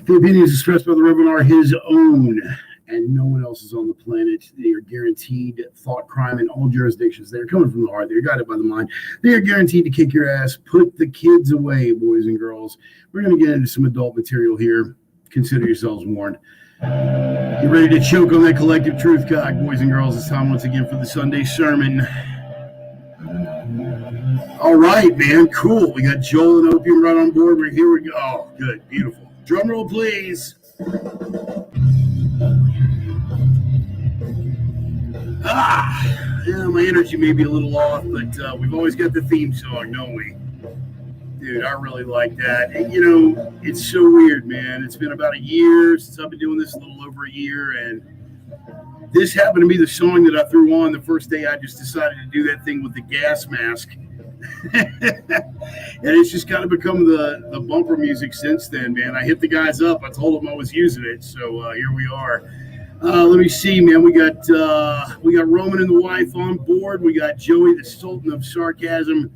The opinions expressed by the Reverend are his own, and no one else is on the planet. They are guaranteed thought crime in all jurisdictions. They are coming from the heart. They are guided by the mind. They are guaranteed to kick your ass. Put the kids away, boys and girls. We're going to get into some adult material here. Consider yourselves warned. You ready to choke on that collective truth cock, boys and girls? It's time once again for the Sunday sermon. All right, man. Cool. We got Joel and Opium right on board. Here we go. Oh, good. Beautiful. Drum roll, please. Yeah, my energy may be a little off, but we've always got the theme song, don't we? Dude, I really like that. And, you know, it's so weird, man. It's been about a year since I've been doing this, a little over a year, and this happened to be the song that I threw on the first day I just decided to do that thing with the gas mask. And it's just kind of become the bumper music since then, man. I hit the guys up. I told them I was using it, so here we are. Let me see, man. We got Roman and the wife on board. We got Joey, the Sultan of Sarcasm.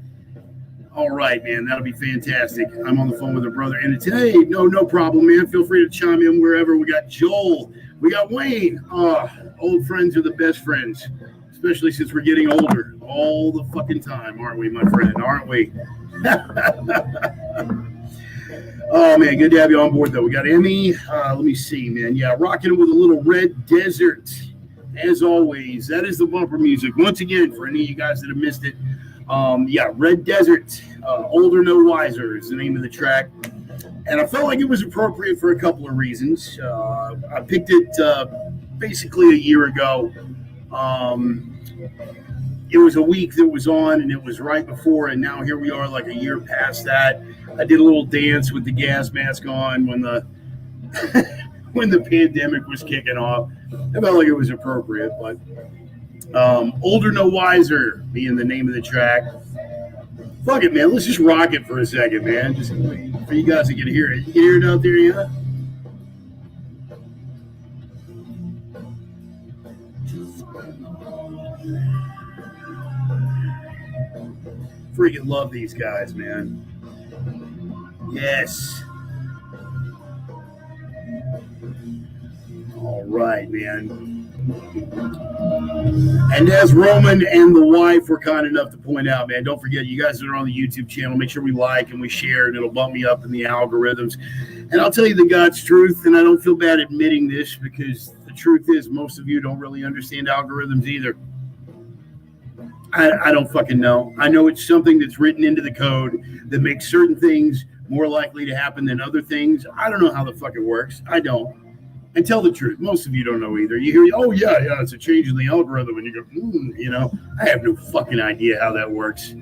All right, man. That'll be fantastic. I'm on the phone with her brother. And today, no problem, man. Feel free to chime in wherever. We got Joel. We got Wayne. Old friends are the best friends, especially since we're getting older all the fucking time, aren't we, my friend? Aren't we? Oh, man, good to have you on board, though. We got Emmy. Let me see, man. Yeah, rocking it with a little Red Desert. As always, that is the bumper music. Once again, for any of you guys that have missed it, yeah, Red Desert, Older No Wiser is the name of the track. And I felt like it was appropriate for a couple of reasons. I picked it basically a year ago. It was a week that was on, and it was right before, and now here we are like a year past that. I did a little dance with the gas mask on when the when the pandemic was kicking off. I felt like it was appropriate, but Older No Wiser being the name of the track. Fuck it, man. Let's just rock it for a second, man. Just for you guys to get to hear it. You can hear it out there, yeah? Freaking love these guys, man. Yes. All right, man. And as Roman and the wife were kind enough to point out, man, don't forget, you guys that are on the YouTube channel, make sure we like and we share, and it'll bump me up in the algorithms. And I'll tell you the God's truth, and I don't feel bad admitting this, because the truth is most of you don't really understand algorithms either. I don't fucking know. I know it's something that's written into the code that makes certain things more likely to happen than other things. I don't know how the fuck it works. I don't. And tell the truth, most of you don't know either. You hear, oh, yeah, it's a change in the algorithm. And you go, you know, I have no fucking idea how that works.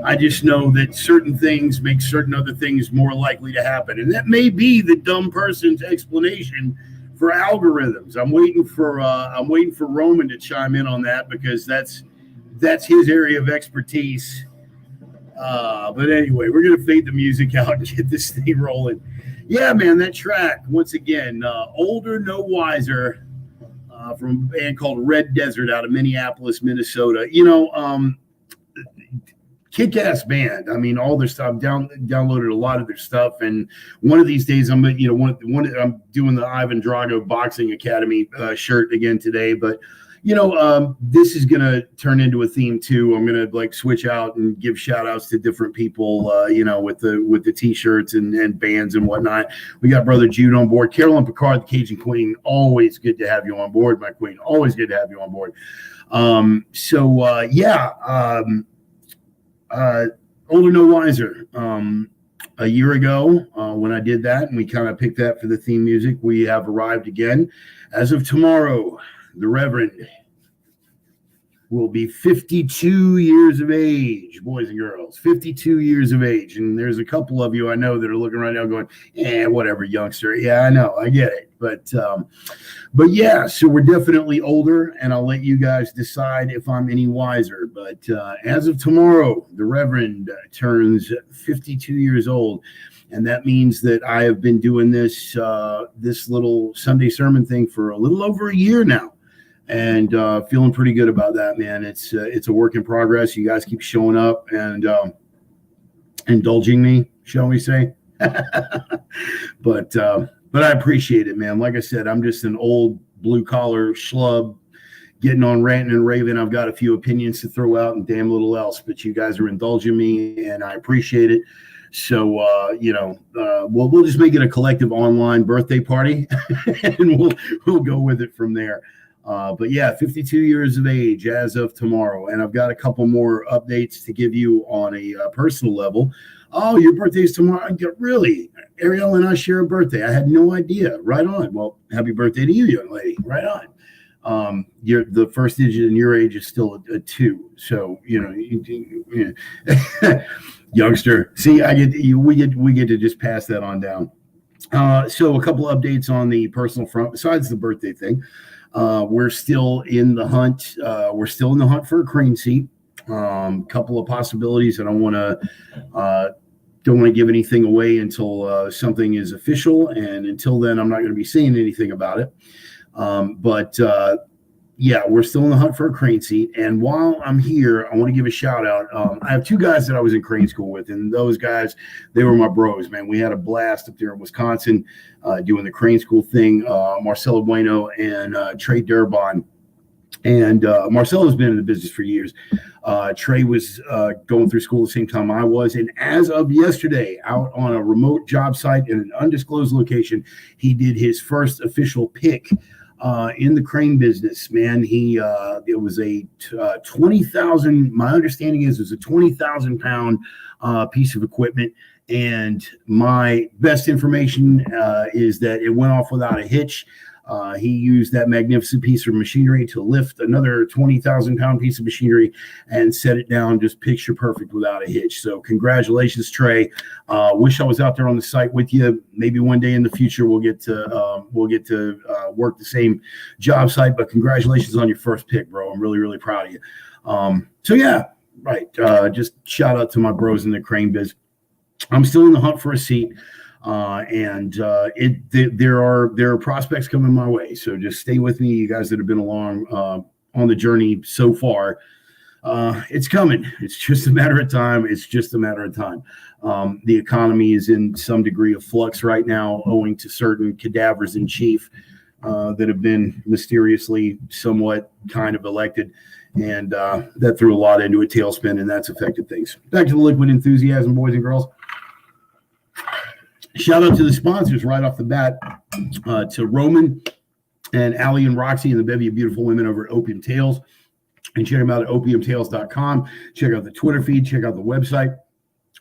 I just know that certain things make certain other things more likely to happen. And that may be the dumb person's explanation for algorithms. I'm waiting for Roman to chime in on that, because that's his area of expertise. But anyway, we're going to fade the music out and get this thing rolling. Yeah, man, that track, once again, Older No Wiser, from a band called Red Desert out of Minneapolis, Minnesota. You know, kick-ass band. I mean, all their stuff. Downloaded a lot of their stuff, and one of these days, I'm doing the Ivan Drago Boxing Academy shirt again today, but. You know, this is going to turn into a theme too. I'm going to switch out and give shout outs to different people, you know, with the t-shirts and bands and whatnot. We got Brother Jude on board. Carolyn Picard, the Cajun Queen. Always good to have you on board, my queen. Always good to have you on board. Older No Wiser. A year ago, when I did that and we kind of picked that for the theme music, we have arrived again. As of tomorrow, the Reverend will be 52 years of age, boys and girls, 52 years of age. And there's a couple of you I know that are looking right now going, whatever, youngster. Yeah, I know. I get it. But yeah, so we're definitely older, and I'll let you guys decide if I'm any wiser. But as of tomorrow, the Reverend turns 52 years old. And that means that I have been doing this little Sunday sermon thing for a little over a year now. And feeling pretty good about that, man. It's a work in progress. You guys keep showing up and indulging me, shall we say. But But I appreciate it, man. Like I said, I'm just an old blue collar schlub getting on ranting and raving. I've got a few opinions to throw out and damn little else, but you guys are indulging me and I appreciate it. So, we'll just make it a collective online birthday party and we'll go with it from there. But yeah, 52 years of age as of tomorrow. And I've got a couple more updates to give you on a personal level. Oh, your birthday's tomorrow. Really? Ariel and I share a birthday. I had no idea. Right on. Well, happy birthday to you, young lady. Right on. The first digit in your age is still a 2. So, youngster. See, we get to just pass that on down. So a couple updates on the personal front besides the birthday thing. We're still in the hunt. We're still in the hunt for a crane seat. Couple of possibilities. I don't want to give anything away until something is official, and until then, I'm not going to be saying anything about it. But we're still in the hunt for a crane seat. And while I'm here, I want to give a shout out. I have 2 guys that I was in crane school with, and those guys, they were my bros, man. We had a blast up there in Wisconsin doing the crane school thing. Marcelo Bueno and Trey Durbon. And Marcelo's been in the business for years. Trey was going through school at the same time I was. And as of yesterday, out on a remote job site in an undisclosed location, he did his first official pick in the crane business, man. It was a 20,000. My understanding is it was a 20,000 pound piece of equipment. And my best information is that it went off without a hitch. He used that magnificent piece of machinery to lift another 20,000 pound piece of machinery and set it down just picture perfect without a hitch. So congratulations, Trey. Wish I was out there on the site with you. Maybe one day in the future we'll get to work the same job site. But congratulations on your first pick, bro. I'm really, really proud of you. Just shout out to my bros in the crane biz. I'm still in the hunt for a seat. There are prospects coming my way. So just stay with me, you guys that have been along on the journey so far. It's coming. It's just a matter of time. The economy is in some degree of flux right now, owing to certain cadavers in chief that have been mysteriously somewhat kind of elected. And that threw a lot into a tailspin, and that's affected things. Back to the liquid enthusiasm, boys and girls. Shout out to the sponsors right off the bat, to Roman and Allie and Roxy and the bevy of beautiful women over at Opium Tales. And check them out at opiumtales.com. Check out the Twitter feed. Check out the website.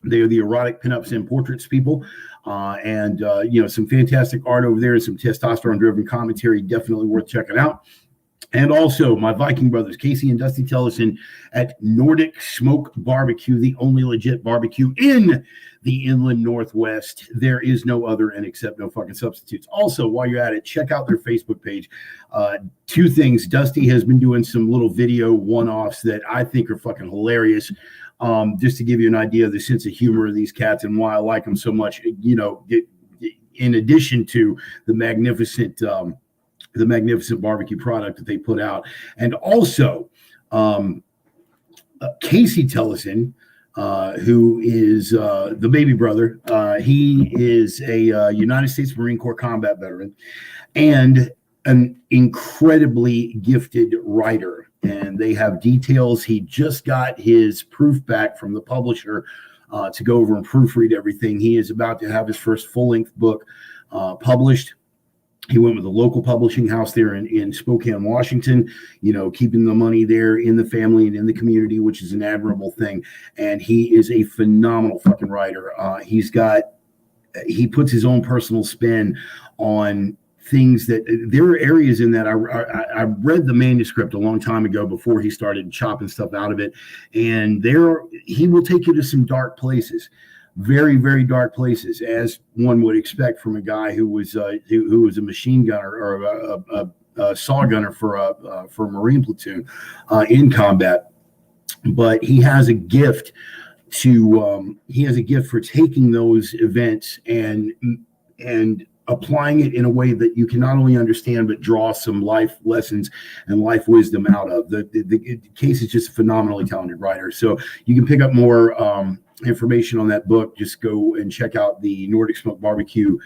They are the erotic pinups and portraits people. Some fantastic art over there and some testosterone-driven commentary. Definitely worth checking out. And also my Viking brothers, Casey and Dusty Tellison at Nordic Smoke Barbecue, the only legit barbecue in the inland Northwest. There is no other and except no fucking substitutes. Also, while you're at it, check out their Facebook page. 2 things. Dusty has been doing some little video one-offs that I think are fucking hilarious. Just to give you an idea of the sense of humor of these cats and why I like them so much, in addition to the magnificent barbecue product that they put out. And also Casey Tellison, who is the baby brother. He is a United States Marine Corps combat veteran and an incredibly gifted writer. And they have details. He just got his proof back from the publisher to go over and proofread everything. He is about to have his first full-length book published. He went with a local publishing house there in Spokane, Washington, keeping the money there in the family and in the community, which is an admirable thing. And he is a phenomenal fucking writer. He puts his own personal spin on things that there are areas in that I read the manuscript a long time ago before he started chopping stuff out of it. And he will take you to some dark places. Very, very dark places, as one would expect from a guy who was a machine gunner or a saw gunner for a Marine platoon in combat. But he has a gift for taking those events and applying it in a way that you can not only understand but draw some life lessons and life wisdom out of. The Case is just a phenomenally talented writer. So you can pick up more information on that book. Just go and check out the Nordic Smoke Barbecue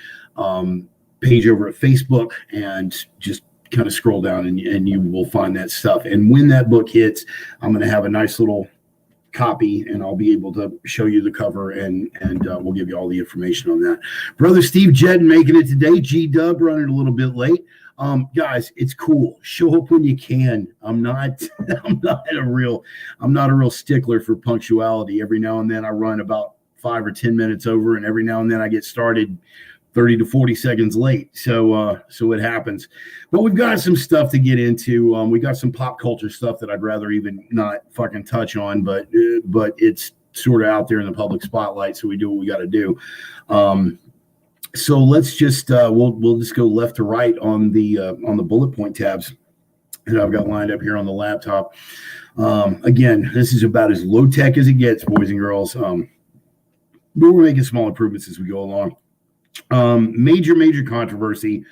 page over at Facebook and just kind of scroll down and you will find that stuff. And when that book hits, I'm going to have a nice little copy and I'll be able to show you the cover and we'll give you all the information on that. Brother Steve Jed making it today. G-Dub running a little bit late. Guys, it's cool. Show up when you can. I'm not a real stickler for punctuality. Every now and then I run about 5 or 10 minutes over, and every now and then I get started 30 to 40 seconds late. So it happens. But we've got some stuff to get into. We got some pop culture stuff that I'd rather even not fucking touch on, but it's sort of out there in the public spotlight, so we do what we got to do. So let's just we'll just go left to right on the bullet point tabs that I've got lined up here on the laptop. Again, this is about as low tech as it gets, boys and girls. But we're making small improvements as we go along. Major controversy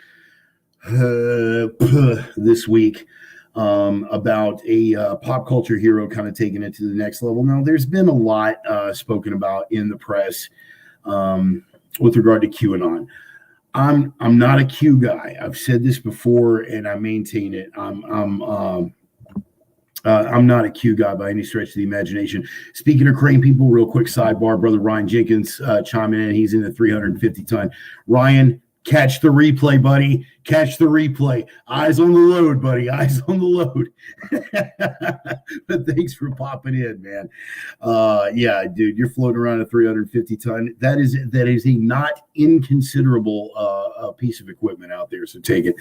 this week about a pop culture hero kind of taking it to the next level. Now, there's been a lot spoken about in the press with regard to QAnon. I'm not a Q guy. I've said this before, and I maintain it. I'm not a Q guy by any stretch of the imagination. Speaking of crane people, real quick sidebar, brother Ryan Jenkins chiming in. He's in the 350 ton. Ryan, catch the replay, buddy. Catch the replay. Eyes on the load, buddy. Eyes on the load. But thanks for popping in, man. Yeah, dude, you're floating around a 350 ton. That is a not inconsiderable piece of equipment out there. So take it.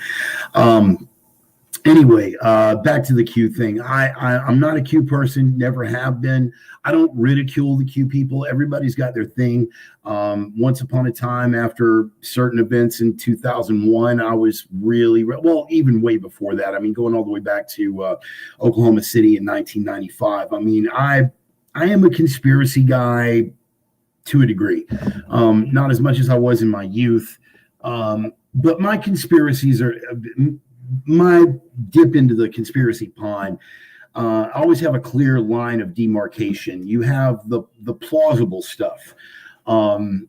Anyway, back to the Q thing. I'm not a Q person, never have been. I don't ridicule the Q people. Everybody's got their thing. Once upon a time, after certain events in 2001, I was really, well, even way before that. I mean, going all the way back to Oklahoma City in 1995. I mean, I am a conspiracy guy to a degree. Not as much as I was in my youth. But my conspiracies are... my dip into the conspiracy pond, I always have a clear line of demarcation. You have the plausible stuff. And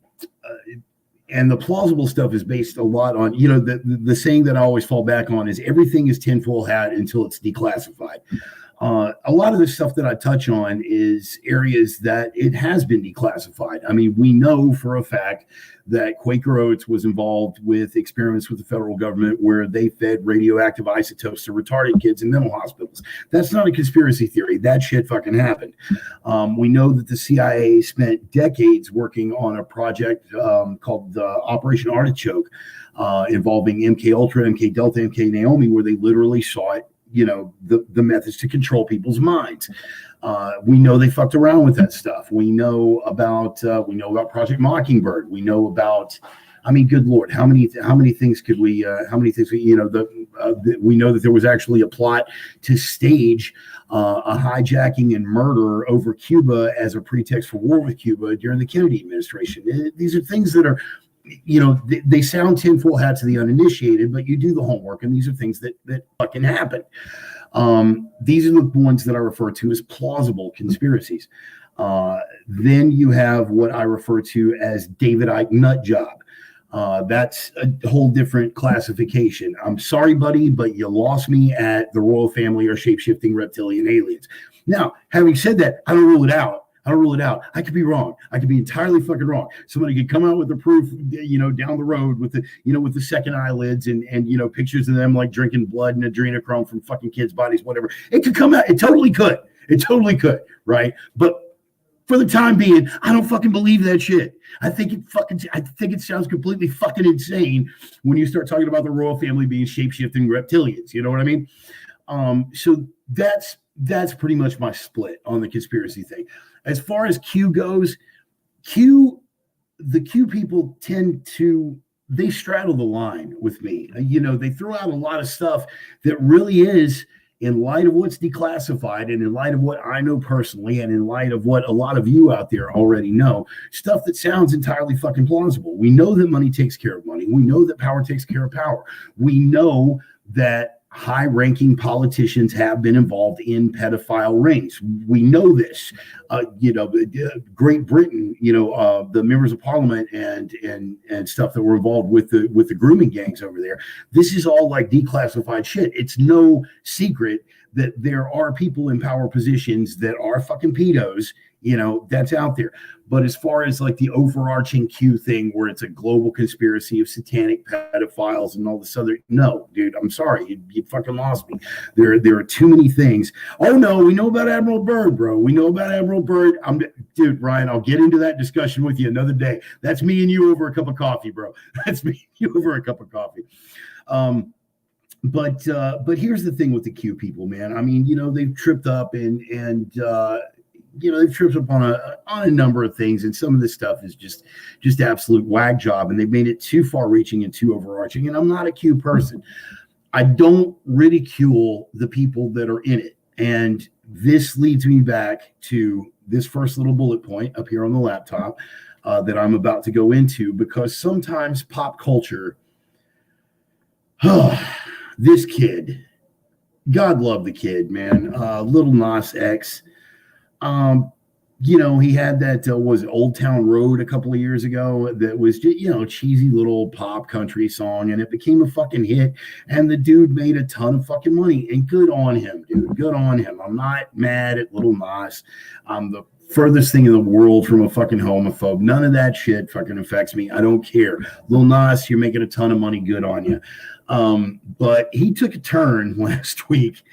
the plausible stuff is based a lot on, the saying that I always fall back on is everything is tinfoil hat until it's declassified. A lot of the stuff that I touch on is areas that it has been declassified. I mean, we know for a fact that Quaker Oats was involved with experiments with the federal government where they fed radioactive isotopes to retarded kids in mental hospitals. That's not a conspiracy theory. That shit fucking happened. We know that the CIA spent decades working on a project called Operation Artichoke involving MK Ultra, MK Delta, MK Naomi, where they literally sought the methods to control people's minds. We know they fucked around with that stuff. We know about Project Mockingbird. We know about, I mean, good Lord, how many things could we, we know that there was actually a plot to stage a hijacking and murder over Cuba as a pretext for war with Cuba during the Kennedy administration. These are things that are, they sound tinfoil hat to the uninitiated, but you do the homework, and these are things that fucking happen. These are the ones that I refer to as plausible conspiracies. Then you have what I refer to as David Icke nut job. That's a whole different classification. I'm sorry, buddy, but you lost me at the royal family or shape-shifting reptilian aliens. Now, having said that, I don't rule it out. I could be wrong. I could be entirely fucking wrong. Somebody could come out with the proof, down the road with the second eyelids and pictures of them like drinking blood and adrenochrome from fucking kids' bodies, whatever. It could come out. It totally could. Right. But for the time being, I don't fucking believe that shit. I think it sounds completely fucking insane when you start talking about the royal family being shape-shifting reptilians. You know what I mean? So that's pretty much my split on the conspiracy thing. As far as Q goes, the Q people they straddle the line with me. They throw out a lot of stuff that really is, in light of what's declassified and in light of what I know personally and in light of what a lot of you out there already know, stuff that sounds entirely fucking plausible. We know that money takes care of money. We know that power takes care of power. We know that high-ranking politicians have been involved in pedophile rings. We know this. Great Britain, the members of parliament and stuff that were involved with the grooming gangs over there. This is all like declassified shit. It's no secret that there are people in power positions that are fucking pedos, that's out there. But as far as like the overarching Q thing where it's a global conspiracy of satanic pedophiles and all this other, no, dude, I'm sorry. You fucking lost me. There are too many things. Oh, no, we know about Admiral Byrd, bro. We know about Admiral Byrd. Dude, Ryan, I'll get into that discussion with you another day. That's me and you over a cup of coffee, bro. That's me and you over a cup of coffee. But here's the thing with the Q people, man. I mean, they've tripped up and they've tripped up on a number of things, and some of this stuff is just absolute whack job, and they've made it too far reaching and too overarching. And I'm not a Q person. I don't ridicule the people that are in it. And this leads me back to this first little bullet point up here on the laptop that I'm about to go into, because sometimes pop culture, this kid, God love the kid, man. Lil Nas X. He had that was Old Town Road a couple of years ago that was just, cheesy little pop country song, and it became a fucking hit, and the dude made a ton of fucking money, and good on him, dude. Good on him. I'm not mad at Lil Nas. I'm the furthest thing in the world from a fucking homophobe. None of that shit fucking affects me. I don't care. Lil Nas, you're making a ton of money. Good on you. But he took a turn last week,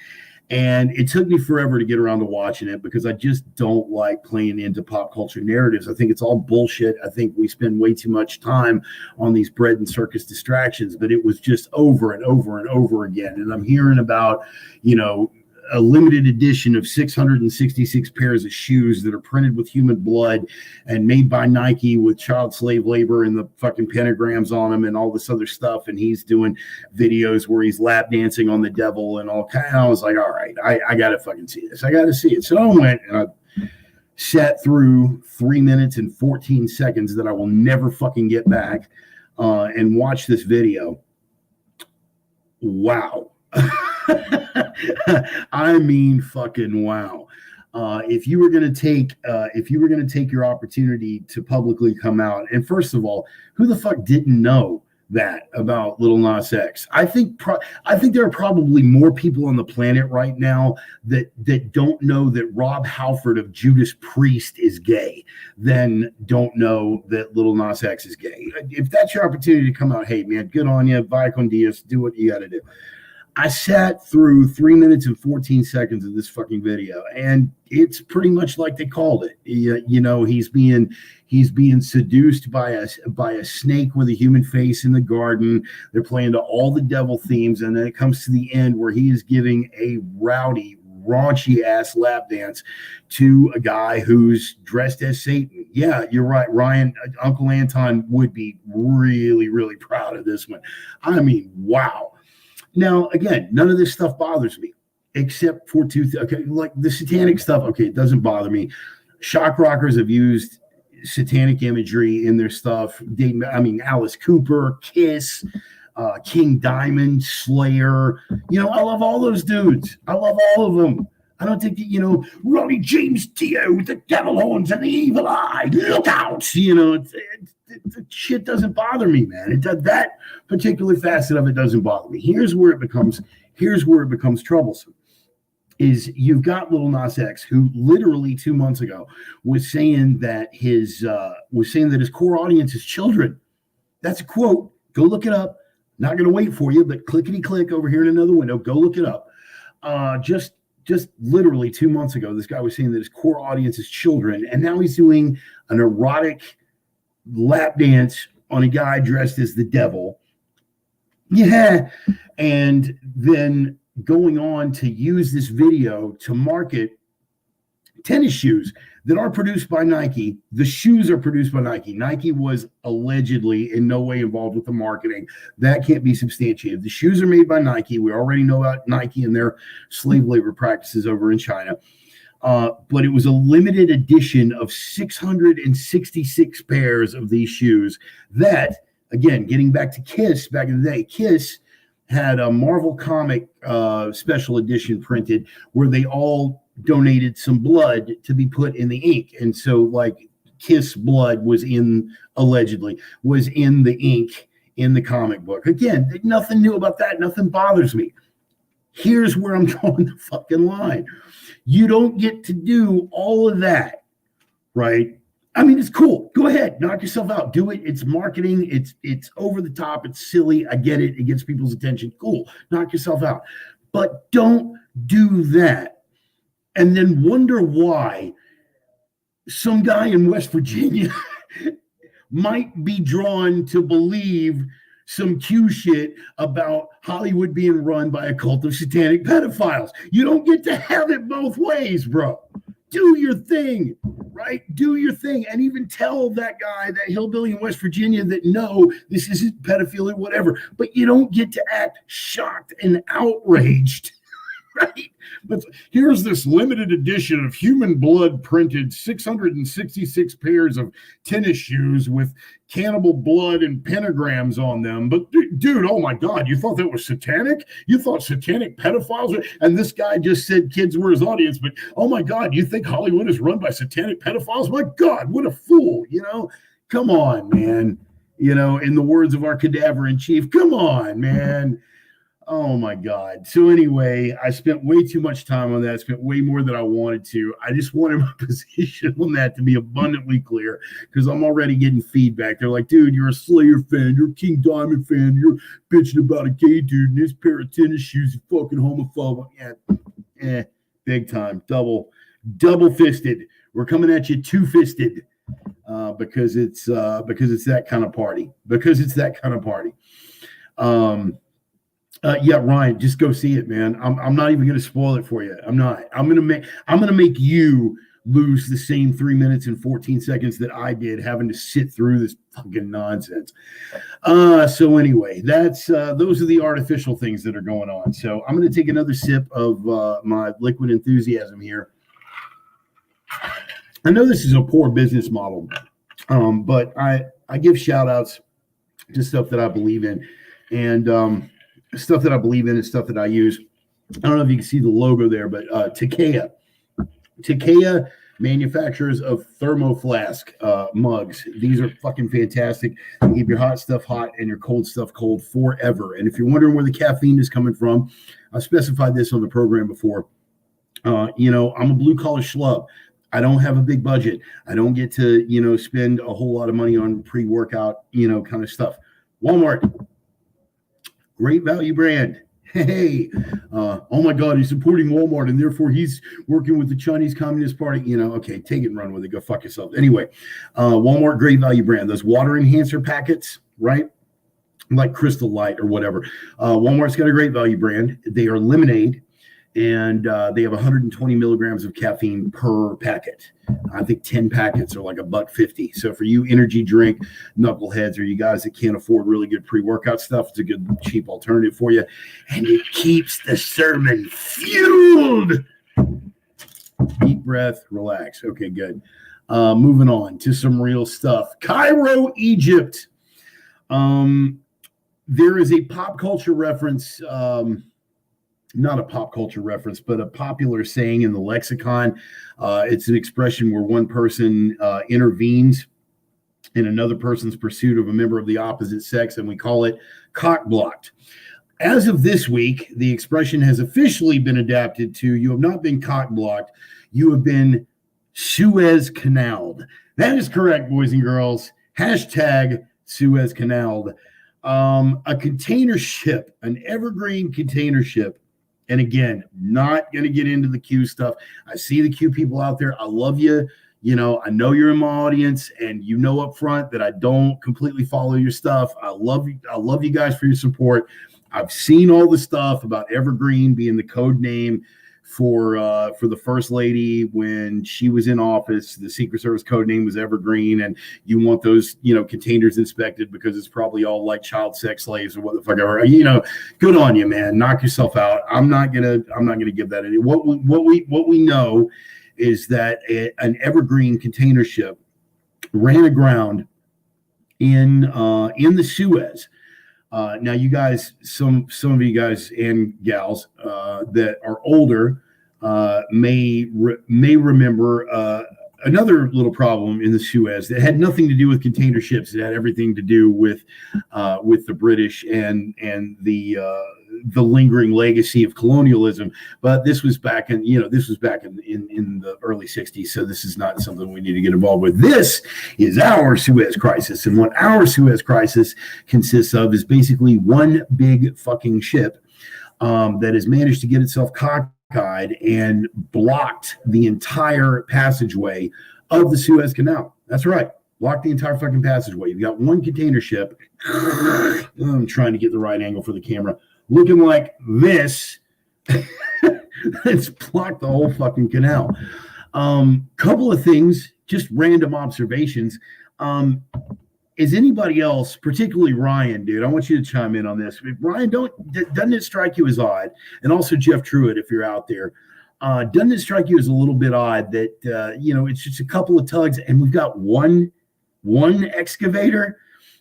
and it took me forever to get around to watching it because I just don't like playing into pop culture narratives. I think it's all bullshit. I think we spend way too much time on these bread and circus distractions, but it was just over and over and over again. And I'm hearing about, a limited edition of 666 pairs of shoes that are printed with human blood and made by Nike with child slave labor and the fucking pentagrams on them and all this other stuff. And he's doing videos where he's lap dancing on the devil and all kind of. I was like, all right, I got to fucking see this. I got to see it. So I went and I sat through 3 minutes and 14 seconds that I will never fucking get back and watch this video. Wow. I mean, fucking wow. If you were going to take your opportunity to publicly come out, and first of all, who the fuck didn't know that about Lil Nas X? I think there are probably more people on the planet right now that don't know that Rob Halford of Judas Priest is gay than don't know that Lil Nas X is gay. If that's your opportunity to come out, hey man, good on you. Vaya con Dios, do what you got to do. I sat through 3 minutes and 14 seconds of this fucking video, and it's pretty much like they called it. He's being seduced by a snake with a human face in the garden. They're playing to all the devil themes, and then it comes to the end where he is giving a rowdy, raunchy ass lap dance to a guy who's dressed as Satan. Yeah, you're right, Ryan. Uncle Anton would be really, really proud of this one. I mean, wow. Now, again, none of this stuff bothers me except for like the satanic stuff. Okay, it doesn't bother me. Shock rockers have used satanic imagery in their stuff. Alice Cooper, Kiss, King Diamond, Slayer. I love all those dudes. I love all of them. I don't think that, Ronnie James Dio with the devil horns and the evil eye. Look out. The shit doesn't bother me, man. That particular facet of it doesn't bother me. Here's where it becomes troublesome. Is you've got Lil Nas X, who literally 2 months ago was saying that his core audience is children. That's a quote. Go look it up. Not going to wait for you, but clickety click over here in another window. Go look it up. Just literally 2 months ago, this guy was saying that his core audience is children, and now he's doing an erotic lap dance on a guy dressed as the devil. Yeah. And then going on to use this video to market tennis shoes that are produced by Nike. The shoes are produced by Nike. Nike was allegedly in no way involved with the marketing. That can't be substantiated. The shoes are made by Nike. We already know about Nike and their slave labor practices over in China. But it was a limited edition of 666 pairs of these shoes that, again, getting back to Kiss, back in the day, Kiss had a Marvel comic special edition printed where they all donated some blood to be put in the ink. And so like Kiss blood allegedly was in the ink in the comic book. Again, nothing new about that. Nothing bothers me. Here's where I'm drawing the fucking line. You don't get to do all of that, right? I mean, it's cool. Go ahead, knock yourself out. Do it. It's marketing. It's over the top. It's silly. I get it. It gets people's attention. Cool. Knock yourself out. But don't do that and then wonder why some guy in West Virginia might be drawn to believe some Q shit about Hollywood being run by a cult of satanic pedophiles. You don't get to have it both ways, bro. Do your thing, right? Do your thing. And even tell that guy, that hillbilly in West Virginia, that no, this isn't pedophilia, whatever. But you don't get to act shocked and outraged. Right? But here's this limited edition of human blood printed 666 pairs of tennis shoes with cannibal blood and pentagrams on them. But dude, oh my God, you thought that was satanic? You thought satanic pedophiles were, and this guy just said kids were his audience, but oh my God, you think Hollywood is run by satanic pedophiles? My God, what a fool, you know? Come on, man. You know, in the words of our cadaver in chief, come on, man. Oh my God. So anyway, I spent way too much time on that. I spent way more than I wanted to. I just wanted my position on that to be abundantly clear because I'm already getting feedback. They're like, dude, you're a Slayer fan. You're a King Diamond fan. You're bitching about a gay dude in his pair of tennis shoes. You fucking homophobe. Yeah, big time. Double fisted. We're coming at you two-fisted because it's that kind of party. Yeah, Ryan, just go see it, man. I'm not even going to spoil it for you. I'm not. I'm going to make you lose the same 3 minutes and 14 seconds that I did having to sit through this fucking nonsense. So anyway, that's those are the artificial things that are going on. So I'm going to take another sip of my liquid enthusiasm here. I know this is a poor business model, but I give shout outs to stuff that I believe in, and stuff that I believe in is stuff that I use. I don't know if you can see the logo there, but Takea manufacturers of thermoflask mugs. These are fucking fantastic. They keep your hot stuff hot and your cold stuff cold forever. And if you're wondering where the caffeine is coming from, I specified this on the program before. You know, I'm a blue collar schlub. I don't have a big budget. I don't get to, you know, spend a whole lot of money on pre-workout, you know, kind of stuff. Walmart. Great value brand. Hey, oh my God, he's supporting Walmart and therefore he's working with the Chinese Communist Party. You know, okay, take it and run with it. Go fuck yourself. Anyway, Walmart, great value brand. Those water enhancer packets, right? Like Crystal Light or whatever. Walmart's got a great value brand. They are lemonade and they have 120 milligrams of caffeine per packet. I think 10 packets are like $1.50. So for you energy drink knuckleheads or you guys that can't afford really good pre-workout stuff, it's a good cheap alternative for you. And it keeps the sermon fueled. Deep breath, relax. Okay, good. Moving on to some real stuff. Cairo, Egypt. There is a pop culture reference, not a pop culture reference, but a popular saying in the lexicon. It's an expression where one person intervenes in another person's pursuit of a member of the opposite sex, and we call it cock-blocked. As of this week, the expression has officially been adapted to, you have not been cock-blocked, you have been Suez Canaled. That is correct, boys and girls. Hashtag Suez Canaled. A container ship, an evergreen container ship. And again, not going to get into the Q stuff. I see the Q people out there. I love you. You know, I know you're in my audience and you know up front that I don't completely follow your stuff. I love you. I love you guys for your support. I've seen all the stuff about Evergreen being the code name for the first lady when she was in office. The Secret Service code name was Evergreen, and you want those, you know, containers inspected because it's probably all like child sex slaves or what the fuck ever. You know, good on you, man. Knock yourself out. I'm not gonna give that any. What we know is that an Evergreen container ship ran aground in the Suez. Now, you guys, some of you guys and gals that are older may remember another little problem in the Suez that had nothing to do with container ships. It had everything to do with the British and the lingering legacy of colonialism. But this was back in the early 60s. So this is not something we need to get involved with. This is our Suez crisis. And what our Suez crisis consists of is basically one big fucking ship that has managed to get itself cockeyed and blocked the entire passageway of the Suez Canal. That's right. Blocked the entire fucking passageway. You've got one container ship. I'm trying to get the right angle for the camera. Looking like this. It's blocked the whole fucking canal. Couple of things, just random observations. Is anybody else, particularly Ryan, dude, I want you to chime in on this. Ryan, doesn't it strike you as odd? And also Jeff Truitt, if you're out there, doesn't it strike you as a little bit odd that it's just a couple of tugs and we've got one excavator?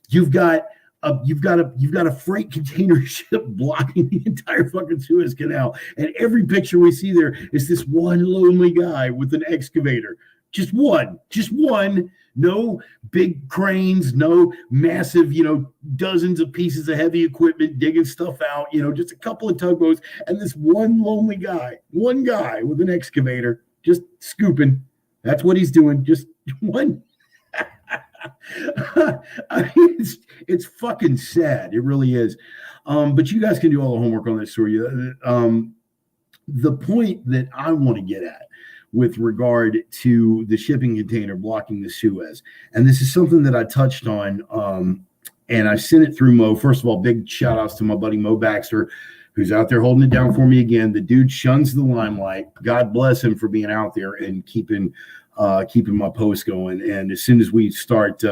You've got a freight container ship blocking the entire fucking Suez Canal, and every picture we see there is this one lonely guy with an excavator. Just one. No big cranes, no massive, dozens of pieces of heavy equipment digging stuff out, just a couple of tugboats and this one lonely guy, with an excavator just scooping. That's what he's doing. Just one. I mean, it's fucking sad. It really is. But you guys can do all the homework on this story. The point that I want to get at with regard to the shipping container blocking the Suez, and this is something that I touched on, and I sent it through Mo. First of all, big shout outs to my buddy Mo Baxter, who's out there holding it down for me again. The dude shuns the limelight. God bless him for being out there and keeping my posts going. And as soon as we start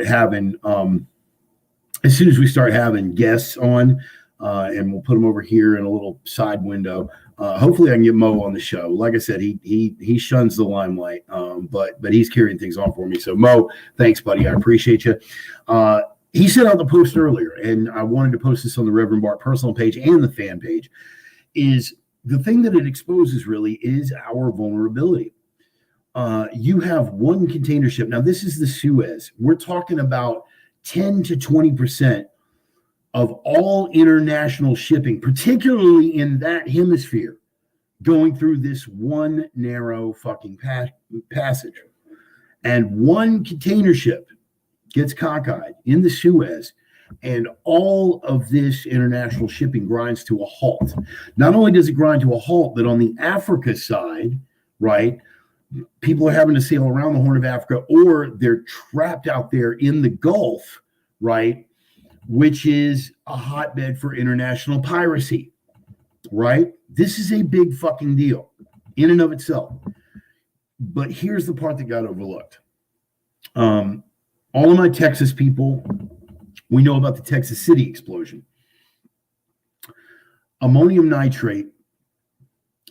having guests on, and we'll put them over here in a little side window. Hopefully I can get Mo on the show. Like I said, he shuns the limelight, but he's carrying things on for me. So Mo, thanks, buddy. I appreciate you. He sent out the post earlier, and I wanted to post this on the Reverend Bart personal page and the fan page. Is the thing that it exposes really is our vulnerability. You have one container ship. Now, this is the Suez. We're talking about 10 to 20% of all international shipping, particularly in that hemisphere, going through this one narrow fucking passage. And one container ship gets cockeyed in the Suez, and all of this international shipping grinds to a halt. Not only does it grind to a halt, but on the Africa side, right, people are having to sail around the Horn of Africa, or they're trapped out there in the Gulf, right, which is a hotbed for international piracy, right? This is a big fucking deal in and of itself. But here's the part that got overlooked. All of my Texas people, we know about the Texas City explosion. Ammonium nitrate,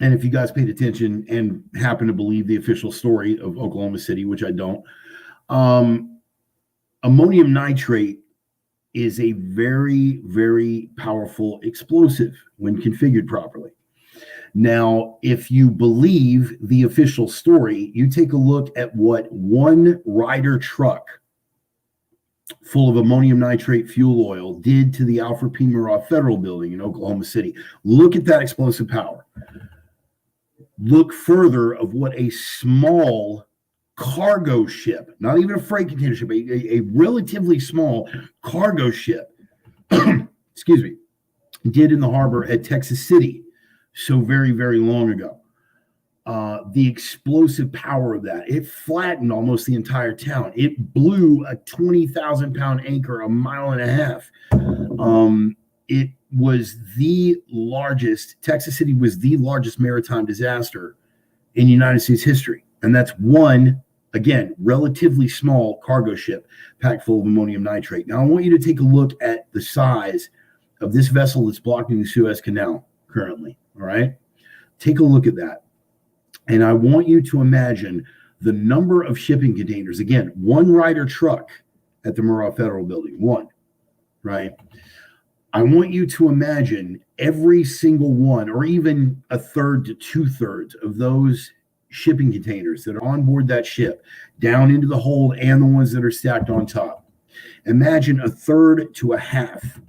and if you guys paid attention and happen to believe the official story of Oklahoma City, which I don't, ammonium nitrate is a very, very powerful explosive when configured properly. Now, if you believe the official story, you take a look at what one Ryder truck full of ammonium nitrate fuel oil did to the Alfred P. Murrah Federal Building in Oklahoma City. Look at that explosive power. Look further of what a small cargo ship, not even a freight container ship, a relatively small cargo ship, excuse me, did in the harbor at Texas City so very, very long ago. The explosive power of that, it flattened almost the entire town. It blew a 20,000 pound anchor a mile and a half. It was the largest, Texas City was the largest maritime disaster in United States history. And that's one, again, relatively small cargo ship packed full of ammonium nitrate. Now, I want you to take a look at the size of this vessel that's blocking the Suez Canal currently, all right? Take a look at that. And I want you to imagine the number of shipping containers. Again, one Ryder truck at the Murrah Federal Building, one. right? I want you to imagine every single one, or even a third to two-thirds of those shipping containers that are on board that ship, down into the hold and the ones that are stacked on top. Imagine a third to a half,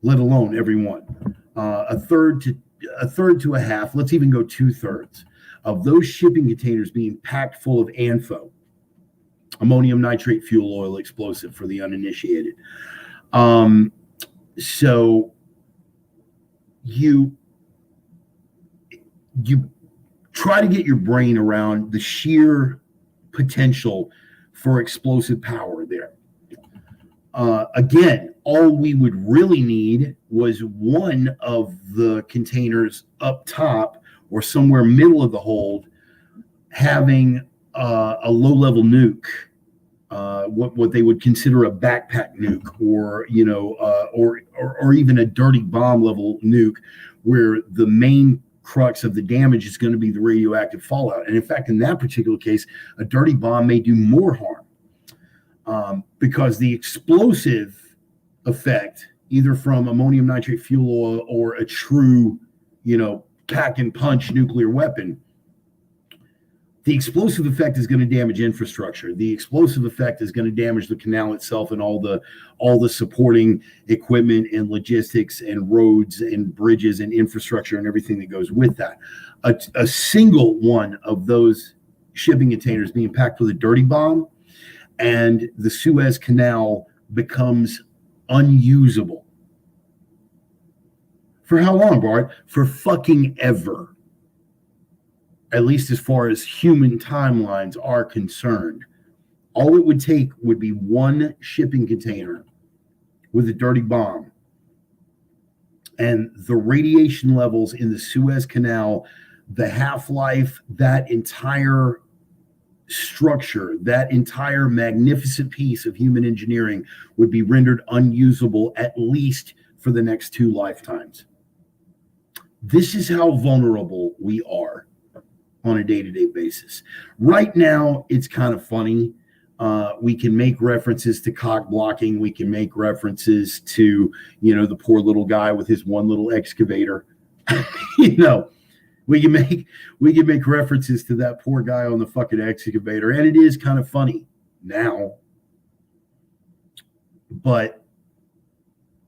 let alone every one. A third to a half, let's even go two-thirds of those shipping containers being packed full of ANFO, ammonium nitrate fuel oil explosive for the uninitiated. So you try to get your brain around the sheer potential for explosive power there. Again, all we would really need was one of the containers up top or somewhere middle of the hold having a low-level nuke, what they would consider a backpack nuke, or or even a dirty bomb level nuke, where the main crux of the damage is going to be the radioactive fallout. And in fact, in that particular case, a dirty bomb may do more harm, because the explosive effect, either from ammonium nitrate fuel oil or a true, pack and punch nuclear weapon, the explosive effect is going to damage infrastructure. The explosive effect is going to damage the canal itself and all the supporting equipment and logistics and roads and bridges and infrastructure and everything that goes with that. A single one of those shipping containers being packed with a dirty bomb, and the Suez Canal becomes unusable. For how long, Bart? For fucking ever. At least as far as human timelines are concerned. All it would take would be one shipping container with a dirty bomb, and the radiation levels in the Suez Canal, the half-life, that entire structure, that entire magnificent piece of human engineering would be rendered unusable at least for the next 2 lifetimes. This is how vulnerable we are on a day-to-day basis. Right now, it's kind of funny. We can make references to cock blocking. We can make references to, the poor little guy with his one little excavator. We can make references to that poor guy on the fucking excavator, and it is kind of funny now. But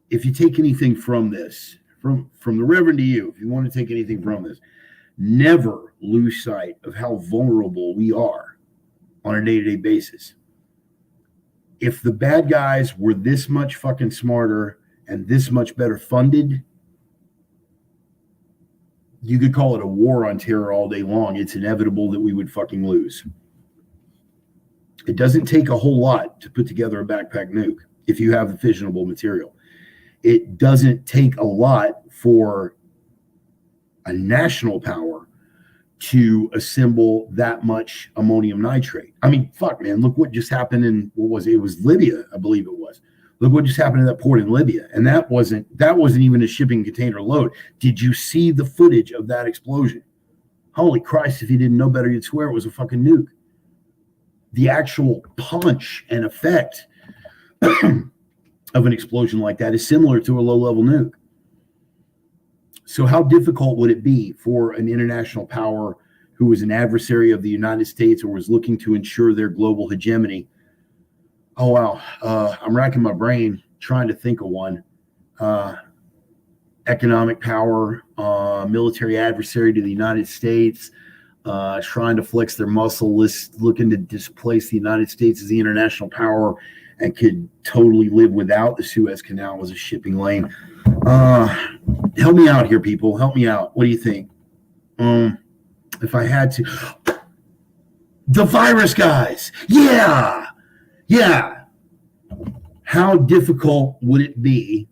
if you take anything from this, from the Reverend to you, if you want to take anything from this, never lose sight of how vulnerable we are on a day-to-day basis. If the bad guys were this much fucking smarter and this much better funded, you could call it a war on terror all day long. It's inevitable that we would fucking lose. It doesn't take a whole lot to put together a backpack nuke if you have the fissionable material. It doesn't take a lot for a national power to assemble that much ammonium nitrate. I mean, fuck, man, look what just happened in, what was it? It was Libya, I believe it was. Look what just happened in that port in Libya. And that wasn't even a shipping container load. Did you see the footage of that explosion? Holy Christ, if you didn't know better, you'd swear it was a fucking nuke. The actual punch and effect of an explosion like that is similar to a low-level nuke. So how difficult would it be for an international power who was an adversary of the United States or was looking to ensure their global hegemony? Oh, wow. I'm racking my brain trying to think of one. Economic power, military adversary to the United States, trying to flex their muscle, looking to displace the United States as the international power, and could totally live without the Suez Canal as a shipping lane. Help me out here, people. Help me out. What do you think? If I had to, the virus guys. Yeah. How difficult would it be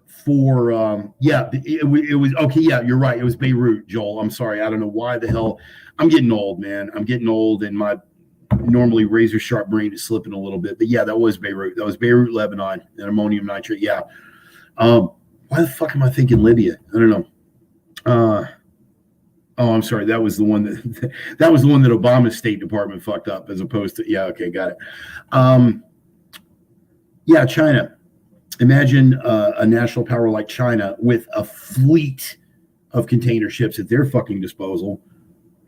for? It was okay. Yeah, you're right. It was Beirut, Joel. I'm sorry. I don't know why the hell. I'm getting old, man. I'm getting old, and my normally razor sharp brain is slipping a little bit. But yeah, that was Beirut. That was Beirut, Lebanon, and ammonium nitrate. Yeah. Why the fuck am I thinking Libya? I don't know. I'm sorry. That was the one that Obama's State Department fucked up, as opposed to, yeah, okay, got it. Yeah, China. Imagine a national power like China with a fleet of container ships at their fucking disposal,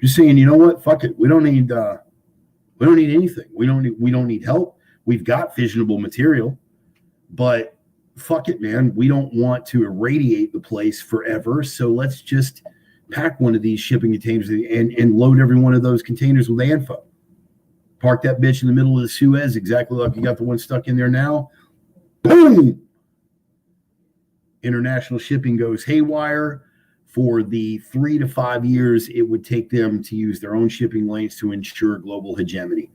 just saying, you know what, fuck it, we don't need anything. We don't need help. We've got fissionable material, but fuck it, man. We don't want to irradiate the place forever. So let's just pack one of these shipping containers and load every one of those containers with ANFO. Park that bitch in the middle of the Suez, exactly like you got the one stuck in there now. Boom! International shipping goes haywire. For the 3 to 5 years it would take them to use their own shipping lanes to ensure global hegemony.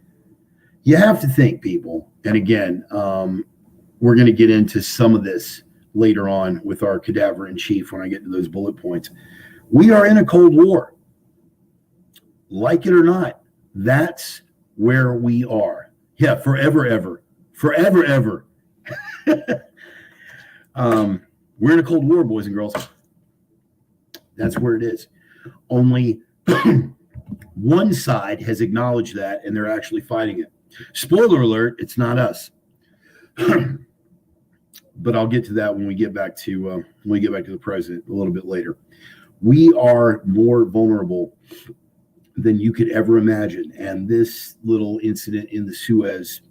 You have to think, people, and again, we're going to get into some of this later on with our cadaver in chief when I get to those bullet points. We are in a Cold War. Like it or not, that's where we are. Yeah, forever, ever. Forever, ever. We're in a Cold War, boys and girls. That's where it is. Only one side has acknowledged that, and they're actually fighting it. Spoiler alert, it's not us. But I'll get to that when we get back to the president a little bit later. We are more vulnerable than you could ever imagine, and this little incident in the Suez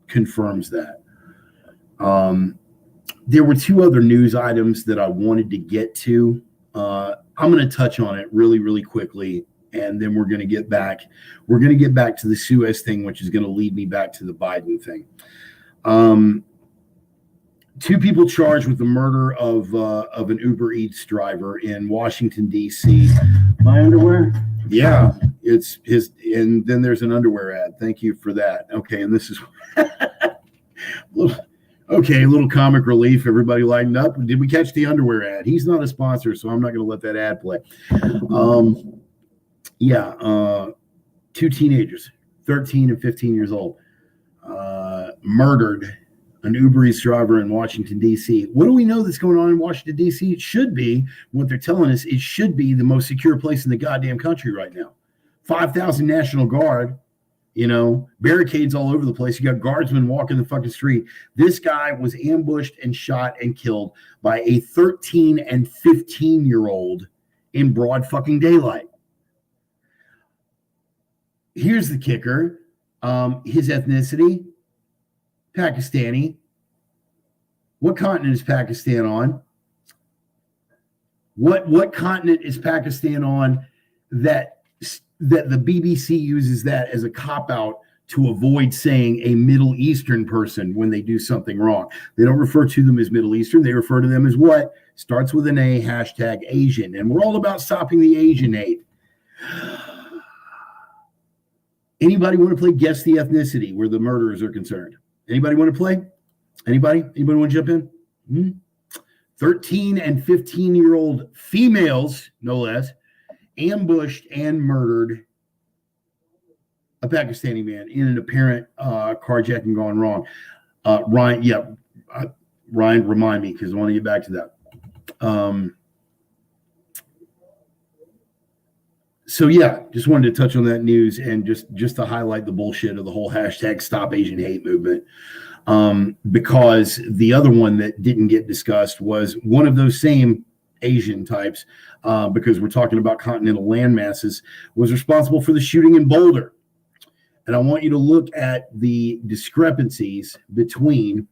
confirms that. There were two other news items that I wanted to get to. I'm going to touch on it really, really quickly, and then we're going to get back. We're going to get back to the Suez thing, which is going to lead me back to the Biden thing. Two people charged with the murder of an Uber Eats driver in Washington, D.C. My underwear? Yeah, it's his. And then there's an underwear ad. Thank you for that. Okay, and this is okay, a little comic relief. Everybody lightened up. Did we catch the underwear ad? He's not a sponsor, so I'm not going to let that ad play. Two teenagers, 13 and 15 years old, murdered an Uber Eats driver in Washington, D.C. What do we know that's going on in Washington, D.C.? It should be, what they're telling us, it should be the most secure place in the goddamn country right now. 5,000 National Guard, barricades all over the place. You got guardsmen walking the fucking street. This guy was ambushed and shot and killed by a 13 and 15-year-old in broad fucking daylight. Here's the kicker. His ethnicity, Pakistani. What continent is Pakistan on? What continent is Pakistan on that the BBC uses that as a cop-out to avoid saying a Middle Eastern person when they do something wrong? They don't refer to them as Middle Eastern. They refer to them as what? Starts with an A, hashtag Asian. And we're all about stopping the Asian hate. Anybody want to play Guess the Ethnicity where the murderers are concerned? Anybody want to play? Anybody want to jump in? 13 and 15-year-old females, no less, ambushed and murdered a Pakistani man in an apparent carjacking gone wrong. Ryan, remind me because I want to get back to that. Just wanted to touch on that news and just to highlight the bullshit of the whole hashtag Stop Asian Hate movement. Because the other one that didn't get discussed was one of those same Asian types, because we're talking about continental land masses, was responsible for the shooting in Boulder. And I want you to look at the discrepancies between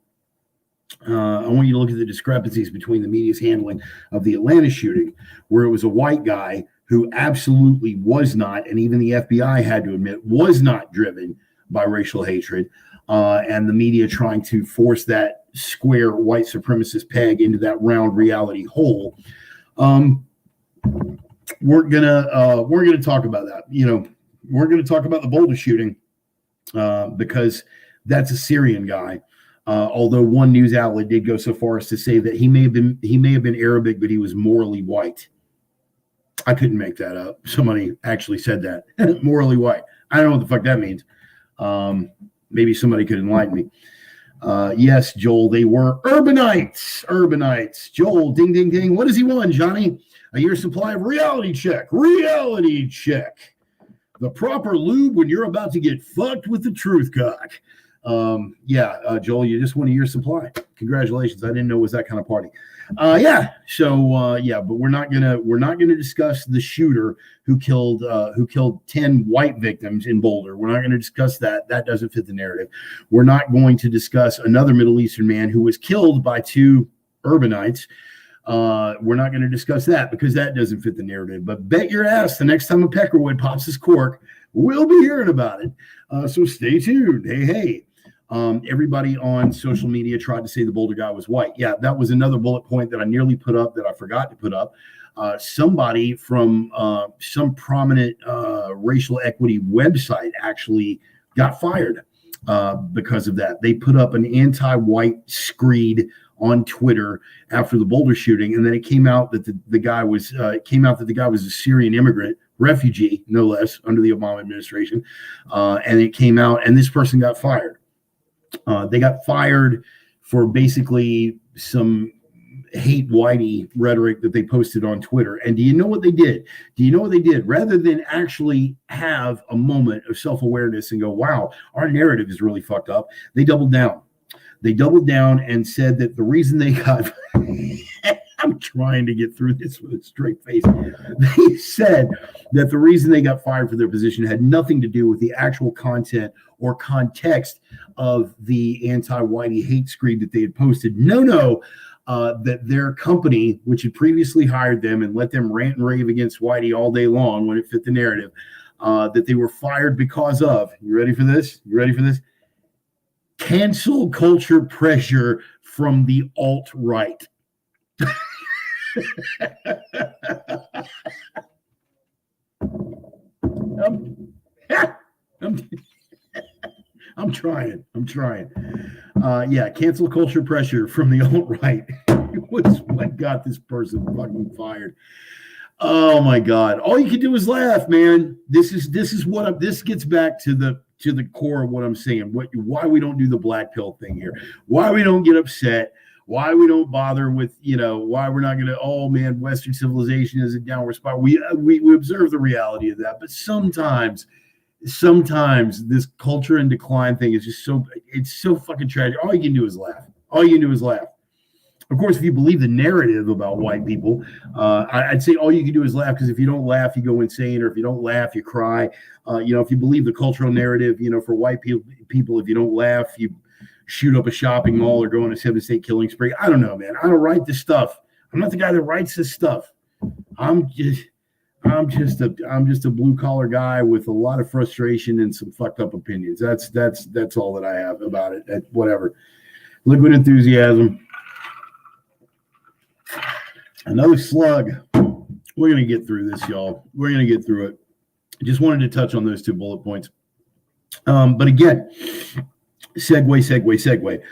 the media's handling of the Atlanta shooting, where it was a white guy who absolutely was not, and even the FBI had to admit, was not driven by racial hatred, and the media trying to force that square white supremacist peg into that round reality hole. We're gonna talk about that. We're gonna talk about the Boulder shooting because that's a Syrian guy. Although one news outlet did go so far as to say that he may have been Arabic, but he was morally white. I couldn't make that up. Somebody actually said that. Morally white. I don't know what the fuck that means. Maybe somebody could enlighten me. Yes, Joel, they were urbanites. Joel, ding, ding, ding. What does he want, Johnny? A year's supply of reality check. Reality check. The proper lube when you're about to get fucked with the truth cock. Joel, you just won a year's supply. Congratulations. I didn't know it was that kind of party. But we're not gonna discuss the shooter who killed 10 white victims in Boulder. We're not going to discuss that. That doesn't fit the narrative. We're not going to discuss another Middle Eastern man who was killed by 2 urbanites. We're not going to discuss that because that doesn't fit the narrative. But bet your ass the next time a Peckerwood pops his cork, we'll be hearing about it. So stay tuned. Hey. Everybody on social media tried to say the Boulder guy was white. Yeah, that was another bullet point that I nearly put up that I forgot to put up. Somebody from some prominent racial equity website actually got fired because of that. They put up an anti-white screed on Twitter after the Boulder shooting, and then it came out that the guy was a Syrian immigrant, refugee, no less, under the Obama administration. And it came out, and this person got fired. They got fired for basically some hate whitey rhetoric that they posted on Twitter. And do you know what they did? Rather than actually have a moment of self-awareness and go, wow, our narrative is really fucked up, they doubled down. They doubled down and said that the reason they got I'm trying to get through this with a straight face. They said that the reason they got fired for their position had nothing to do with the actual content or context of the anti-whitey hate screed that they had posted. That their company, which had previously hired them and let them rant and rave against Whitey all day long when it fit the narrative, that they were fired because of, you ready for this? Cancel culture pressure from the alt-right. I'm trying. Cancel culture pressure from the alt-right was what got this person fucking fired. Oh my God! All you can do is laugh, man. This gets back to the core of what I'm saying. Why we don't do the black pill thing here? Why we don't get upset? Why we don't bother with, why we're not going to, oh man, Western civilization is a downward spiral. We observe the reality of that, but sometimes this culture and decline thing is just so fucking tragic. All you can do is laugh. Of course, if you believe the narrative about white people, I'd say all you can do is laugh, because if you don't laugh, you go insane, or if you don't laugh, you cry. If you believe the cultural narrative, for white people, if you don't laugh, you shoot up a shopping mall or go on a 7-state killing spree. I don't know, man. I don't write this stuff. I'm not the guy that writes this stuff. I'm just a blue collar guy with a lot of frustration and some fucked up opinions. That's all that I have about it. Whatever. Liquid enthusiasm. Another slug. We're going to get through this, y'all. We're going to get through it. Just wanted to touch on those 2 bullet points. But again, segue.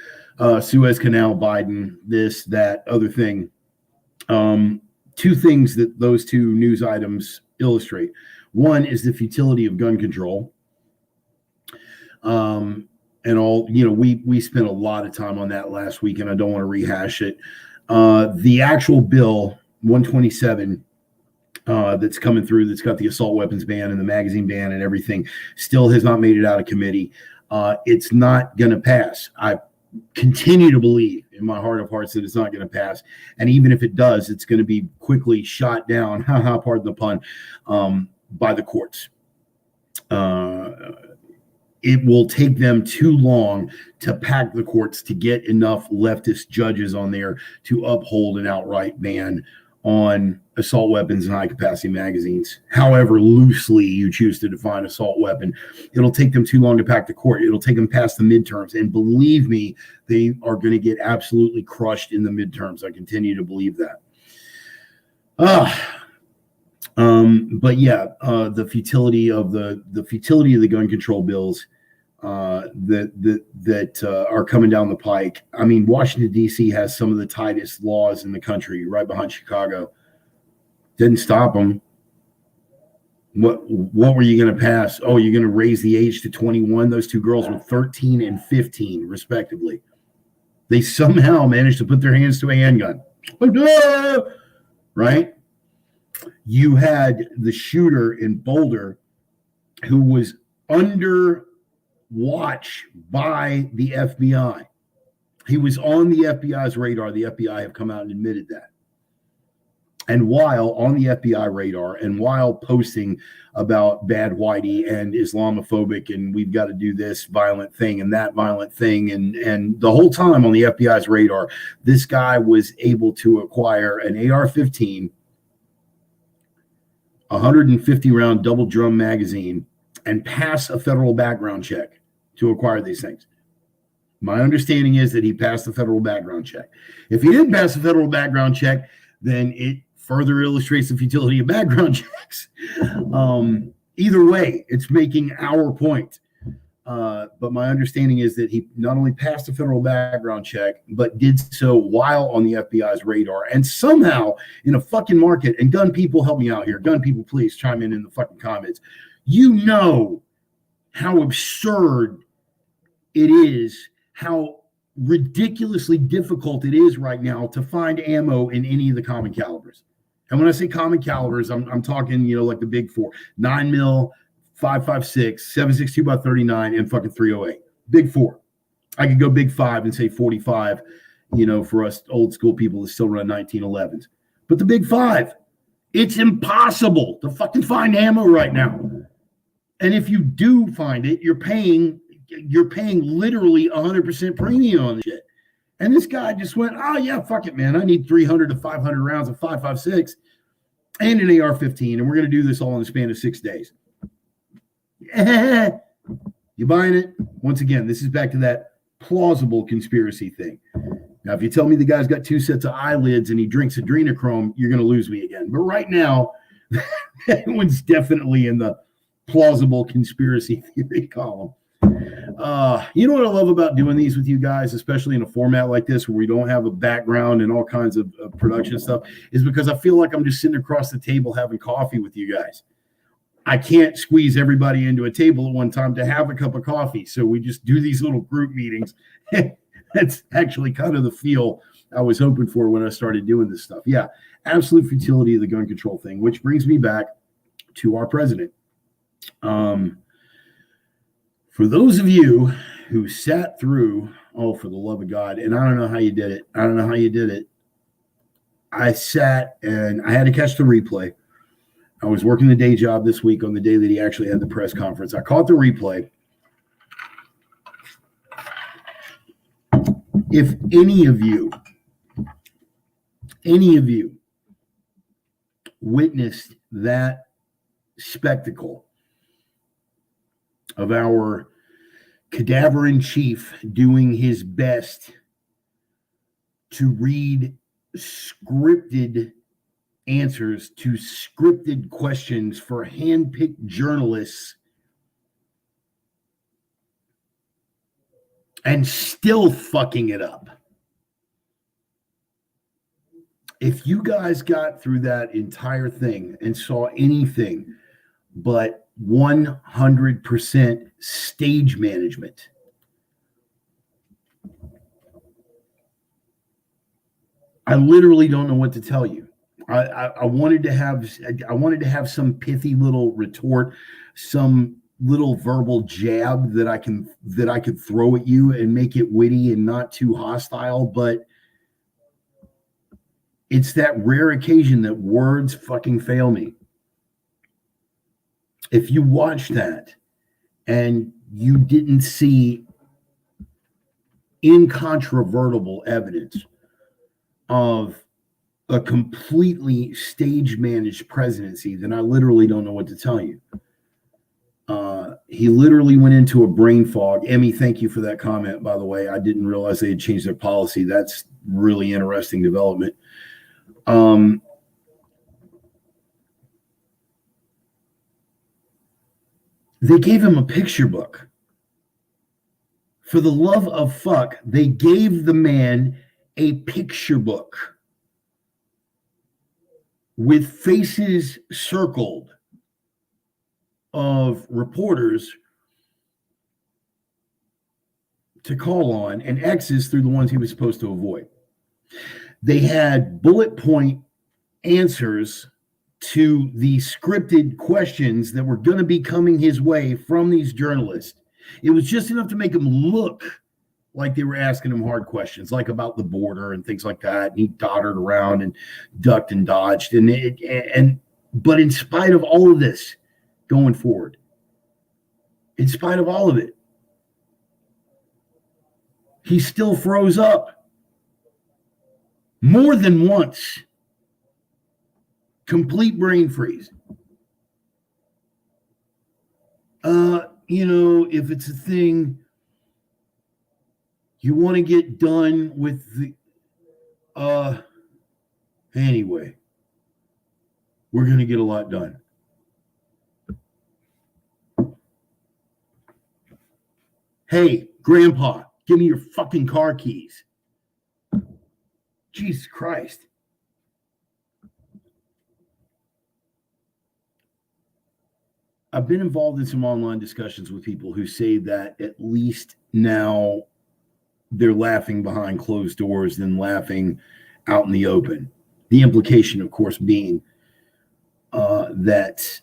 Suez Canal, Biden, this, that, other thing. 2 things that those 2 news items illustrate. One is the futility of gun control. And all, we spent a lot of time on that last week, and I don't want to rehash it. The actual bill 127 that's coming through, that's got the assault weapons ban and the magazine ban and everything, still has not made it out of committee. It's not going to pass. I continue to believe in my heart of hearts that it's not going to pass. And even if it does, it's going to be quickly shot down, pardon the pun, by the courts. It will take them too long to pack the courts to get enough leftist judges on there to uphold an outright ban on assault weapons and high-capacity magazines. However loosely you choose to define assault weapon, it'll take them too long to pack the court. It'll take them past the midterms. And believe me, they are going to get absolutely crushed in the midterms. I continue to believe that. The futility of the gun control bills that are coming down the pike. I mean, Washington, D.C. has some of the tightest laws in the country, right behind Chicago. Didn't stop them. What were you going to pass? Oh, you're going to raise the age to 21. Those 2 girls were 13 and 15, respectively. They somehow managed to put their hands to a handgun. Right? You had the shooter in Boulder who was under watch by the FBI. He was on the FBI's radar. The FBI have come out and admitted that. And while on the FBI radar and while posting about bad whitey and Islamophobic and we've got to do this violent thing and that violent thing, and the whole time on the FBI's radar, this guy was able to acquire an AR-15, 150-round double drum magazine, and pass a federal background check to acquire these things. My understanding is that he passed the federal background check. If he didn't pass the federal background check, then it further illustrates the futility of background checks. Either way, it's making our point. But my understanding is that he not only passed the federal background check, but did so while on the FBI's radar. And somehow in a fucking market, and gun people, help me out here. Gun people, please chime in the fucking comments. You know how absurd it is, how ridiculously difficult it is right now to find ammo in any of the common calibers. And when I say common calibers, I'm talking, like the big four, 9mm, 5.56, 7.62 by 39, and fucking 308. Big four. I could go big five and say 45, for us old school people that still run 1911s. But the big five, it's impossible to fucking find ammo right now. And if you do find it, you're paying literally 100% premium on the shit. And this guy just went, oh yeah, fuck it, man. I need 300 to 500 rounds of 5.56 and an AR-15, and we're going to do this all in the span of 6 days. You buying it? Once again, this is back to that plausible conspiracy thing. Now, if you tell me the guy's got 2 sets of eyelids and he drinks adrenochrome, you're going to lose me again. But right now, that one's definitely in the plausible conspiracy theory column. You know what I love about doing these with you guys, especially in a format like this where we don't have a background and all kinds of production stuff, is because I feel like I'm just sitting across the table having coffee with you guys. I can't squeeze everybody into a table at one time to have a cup of coffee, so we just do these little group meetings. That's actually kind of the feel I was hoping for when I started doing this stuff. Yeah, absolute futility of the gun control thing, which brings me back to our president. For those of you who sat through, oh, for the love of God, and I don't know how you did it. I sat and I had to catch the replay. I was working the day job this week on the day that he actually had the press conference. I caught the replay. If any of you witnessed that spectacle of our cadaver in chief doing his best to read scripted answers to scripted questions for hand-picked journalists and still fucking it up. If you guys got through that entire thing and saw anything but 100% stage management, I literally don't know what to tell you. I wanted to have some pithy little retort, some little verbal jab that I could throw at you and make it witty and not too hostile, but it's that rare occasion that words fucking fail me. If you watch that and you didn't see incontrovertible evidence of a completely stage-managed presidency, then I literally don't know what to tell you. He literally went into a brain fog. Emmy, thank you for that comment, by the way. I didn't realize they had changed their policy. That's really interesting development. They gave him a picture book. For the love of fuck, they gave the man a picture book with faces circled of reporters to call on and X's through the ones he was supposed to avoid. They had bullet point answers to the scripted questions that were going to be coming his way from these journalists. It was just enough to make them look like they were asking him hard questions, like about the border and things like that. And he doddered around and ducked and dodged. But in spite of all of this going forward, in spite of all of it, he still froze up more than once. Complete brain freeze. If it's a thing you want to get done with anyway, we're going to get a lot done. Hey, Grandpa, give me your fucking car keys. Jesus Christ. I've been involved in some online discussions with people who say that at least now they're laughing behind closed doors than laughing out in the open. The implication, of course, being that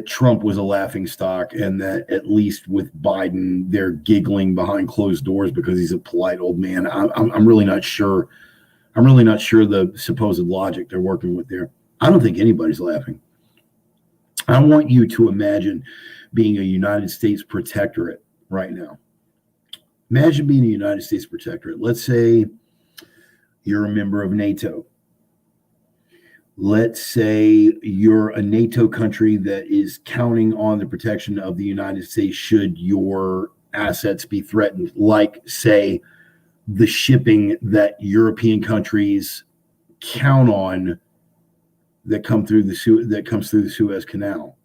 Trump was a laughing stock, and that at least with Biden, they're giggling behind closed doors because he's a polite old man. I'm really not sure. I'm really not sure the supposed logic they're working with there. I don't think anybody's laughing. I want you to imagine being a United States protectorate right now. Imagine being a United States protectorate. Let's say you're a member of NATO. Let's say you're a NATO country that is counting on the protection of the United States should your assets be threatened, like, say, the shipping that European countries count on that comes through the Suez Canal.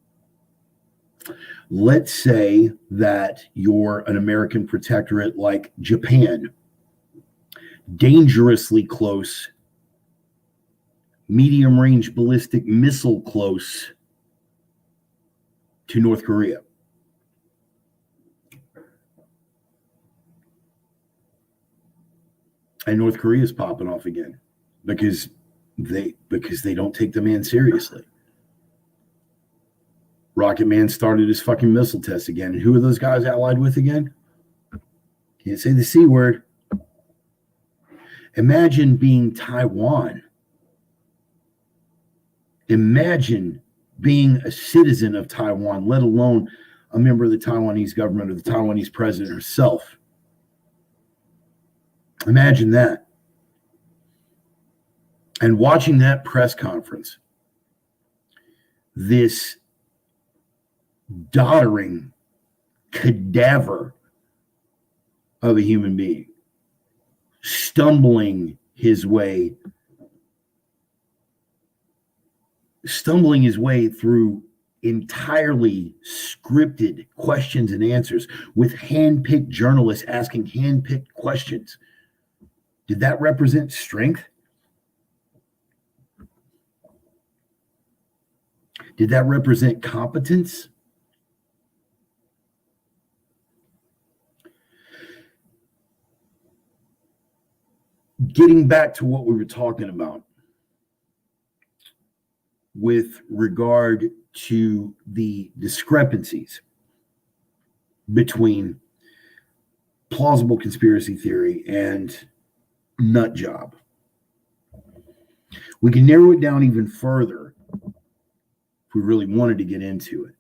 Let's say that you're an American protectorate like Japan, dangerously close, medium-range ballistic missile close to North Korea. And North Korea is popping off again because they don't take the man seriously. Rocket Man started his fucking missile test again. And who are those guys allied with again? Can't say the C word. Imagine being Taiwan. Imagine being a citizen of Taiwan, let alone a member of the Taiwanese government or the Taiwanese president herself. Imagine that. And watching that press conference, this doddering cadaver of a human being stumbling his way through entirely scripted questions and answers with hand-picked journalists asking hand-picked questions. Did that represent strength? Did that represent competence? Getting back to what we were talking about with regard to the discrepancies between plausible conspiracy theory and nut job. We can narrow it down even further if we really wanted to get into it.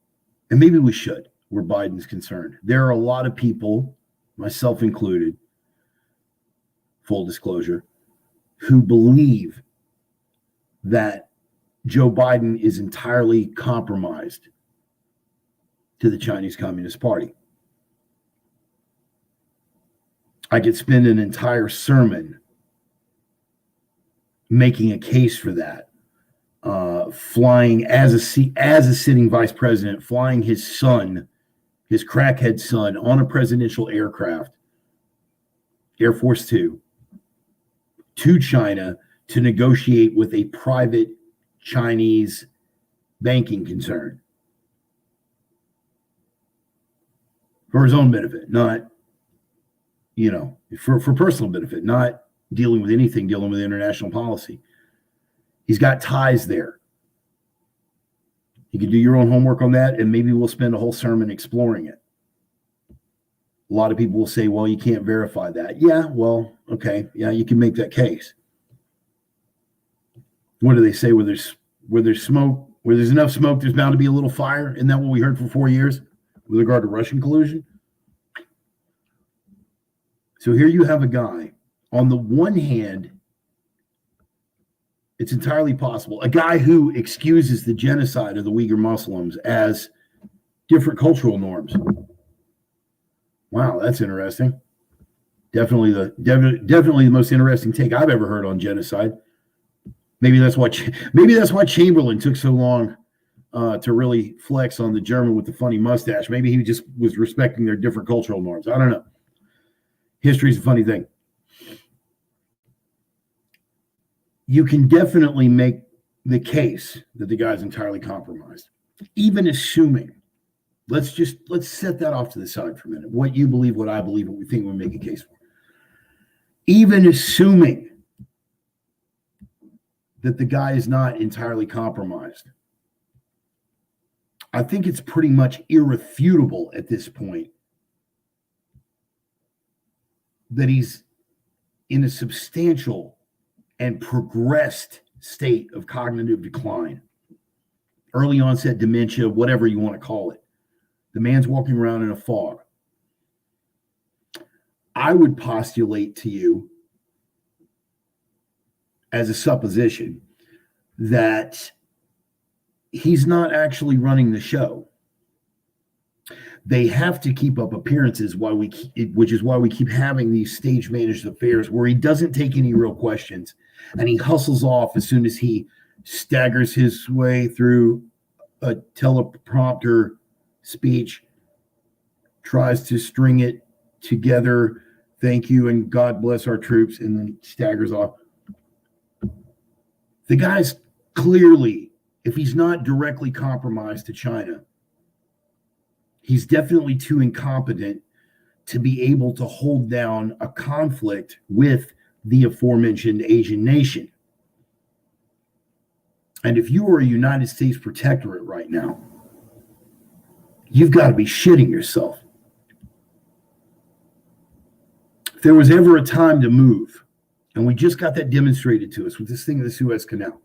And maybe we should, where Biden's concerned. There are a lot of people, myself included, full disclosure, who believe that Joe Biden is entirely compromised to the Chinese Communist Party. I could spend an entire sermon making a case for that. Flying as a sitting vice president, flying his son, his crackhead son, on a presidential aircraft, Air Force Two, to China to negotiate with a private Chinese banking concern for his own benefit, not, for personal benefit, not dealing with international policy. He's got ties there. You can do your own homework on that, and maybe we'll spend a whole sermon exploring it. A lot of people will say, well, you can't verify that. Yeah, well, okay. Yeah, you can make that case. What do they say? Where there's smoke, where there's enough smoke, there's bound to be a little fire. Isn't that what we heard for 4 years with regard to Russian collusion? So here you have a guy. On the one hand, it's entirely possible. A guy who excuses the genocide of the Uyghur Muslims as different cultural norms. Wow, that's interesting. Definitely the most interesting take I've ever heard on genocide. Maybe that's why Chamberlain took so long to really flex on the German with the funny mustache. Maybe he just was respecting their different cultural norms. I don't know. History's a funny thing. You can definitely make the case that the guy's entirely compromised, even assuming. Let's set that off to the side for a minute. What you believe, what I believe, what we think we make a case for. Even assuming that the guy is not entirely compromised, I think it's pretty much irrefutable at this point that he's in a substantial and progressed state of cognitive decline, early onset dementia, whatever you want to call it. The man's walking around in a fog. I would postulate to you, as a supposition, that he's not actually running the show. They have to keep up appearances, which is why we keep having these stage managed affairs where he doesn't take any real questions and he hustles off as soon as he staggers his way through a teleprompter speech, tries to string it together, thank you and God bless our troops, and then staggers off. The guy's clearly, if he's not directly compromised to China, he's definitely too incompetent to be able to hold down a conflict with the aforementioned Asian nation. And if you were a United States protectorate right now, you've got to be shitting yourself. If there was ever a time to move, and we just got that demonstrated to us with this thing of the Suez Canal,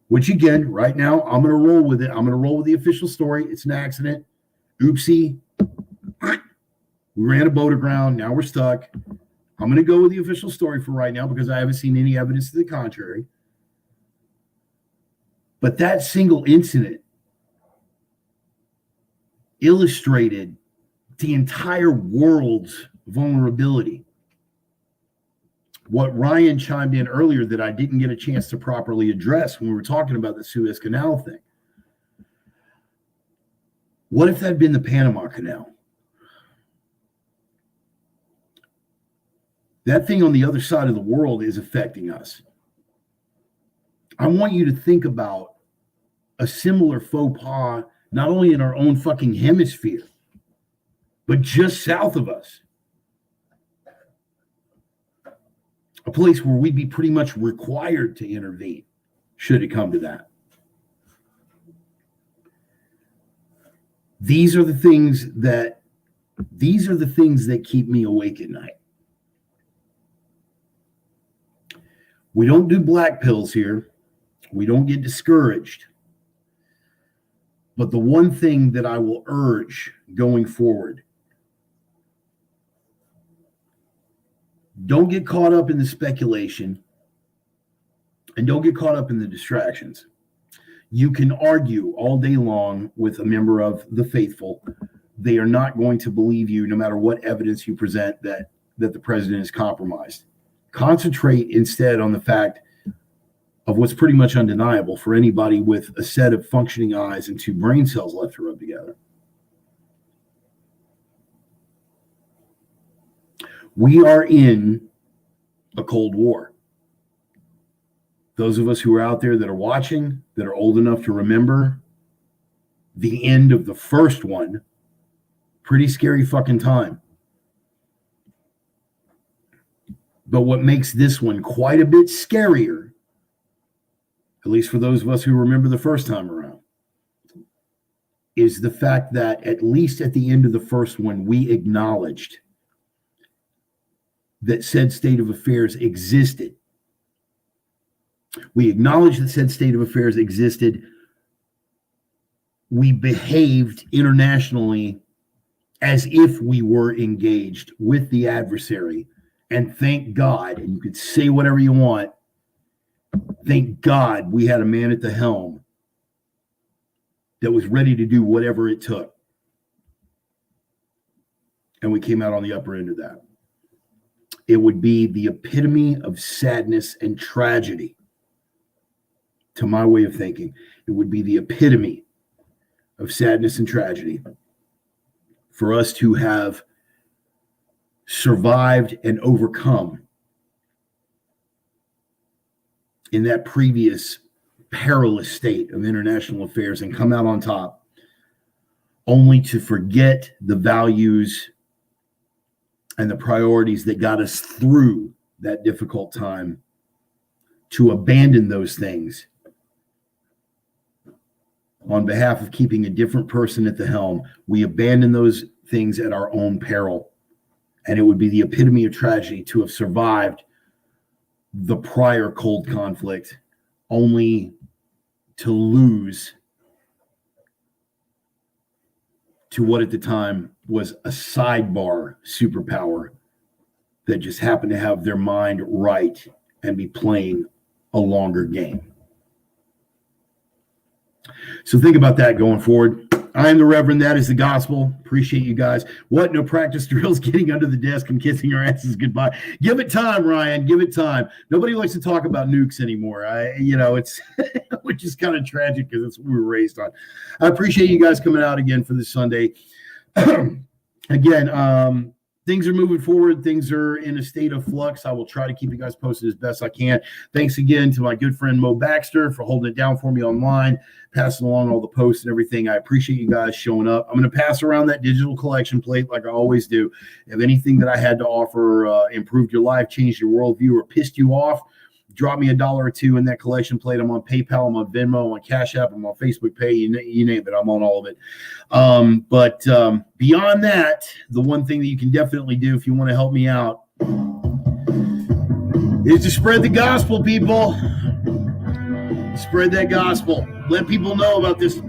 which again, right now, I'm going to roll with it. I'm going to roll with the official story. It's an accident. Oopsie. We ran a boat aground. Now we're stuck. I'm going to go with the official story for right now because I haven't seen any evidence to the contrary. But that single incident illustrated the entire world's vulnerability. What Ryan chimed in earlier that I didn't get a chance to properly address when we were talking about the Suez Canal thing. What if that had been the Panama Canal? That thing on the other side of the world is affecting us. I want you to think about a similar faux pas, not only in our own fucking hemisphere, but just south of us. A place where we'd be pretty much required to intervene, should it come to that. These are the things that keep me awake at night. We don't do black pills here. We don't get discouraged. But the one thing that I will urge going forward, don't get caught up in the speculation and don't get caught up in the distractions. You can argue all day long with a member of the faithful. They are not going to believe you no matter what evidence you present that the president is compromised. Concentrate instead on the fact of what's pretty much undeniable for anybody with a set of functioning eyes and two brain cells left to rub together. We are in a Cold War. Those of us who are out there that are watching, that are old enough to remember the end of the first one, pretty scary fucking time. But what makes this one quite a bit scarier, at least for those of us who remember the first time around, is the fact that at least at the end of the first one, we acknowledged that said state of affairs existed. We acknowledged that said state of affairs existed. We behaved internationally as if we were engaged with the adversary. And thank God, and you could say whatever you want, thank God we had a man at the helm that was ready to do whatever it took. And we came out on the upper end of that. It would be the epitome of sadness and tragedy, to my way of thinking. It would be the epitome of sadness and tragedy for us to have survived and overcome in that previous perilous state of international affairs and come out on top, only to forget the values and the priorities that got us through that difficult time, to abandon those things on behalf of keeping a different person at the helm. We abandon those things at our own peril. And it would be the epitome of tragedy to have survived the prior cold conflict, only to lose to what at the time was a sidebar superpower that just happened to have their mind right and be playing a longer game. So think about that going forward. I am the Reverend. That is the gospel. Appreciate you guys. What? No practice drills, getting under the desk and kissing our asses goodbye. Give it time, Ryan. Give it time. Nobody likes to talk about nukes anymore. It's which is kind of tragic because it's what we were raised on. I appreciate you guys coming out again for this Sunday. Again, things are moving forward. Things are in a state of flux. I will try to keep you guys posted as best I can. Thanks again to my good friend Mo Baxter for holding it down for me online, passing along all the posts and everything. I appreciate you guys showing up. I'm going to pass around that digital collection plate like I always do. If anything that I had to offer improved your life, changed your worldview, or pissed you off, drop me $1 or $2 in that collection plate. I'm on PayPal, I'm on Venmo, I'm on Cash App, I'm on Facebook Pay, you name it, I'm on all of it. But beyond that, the one thing that you can definitely do if you want to help me out is to spread the gospel, people. Spread that gospel. Let people know about this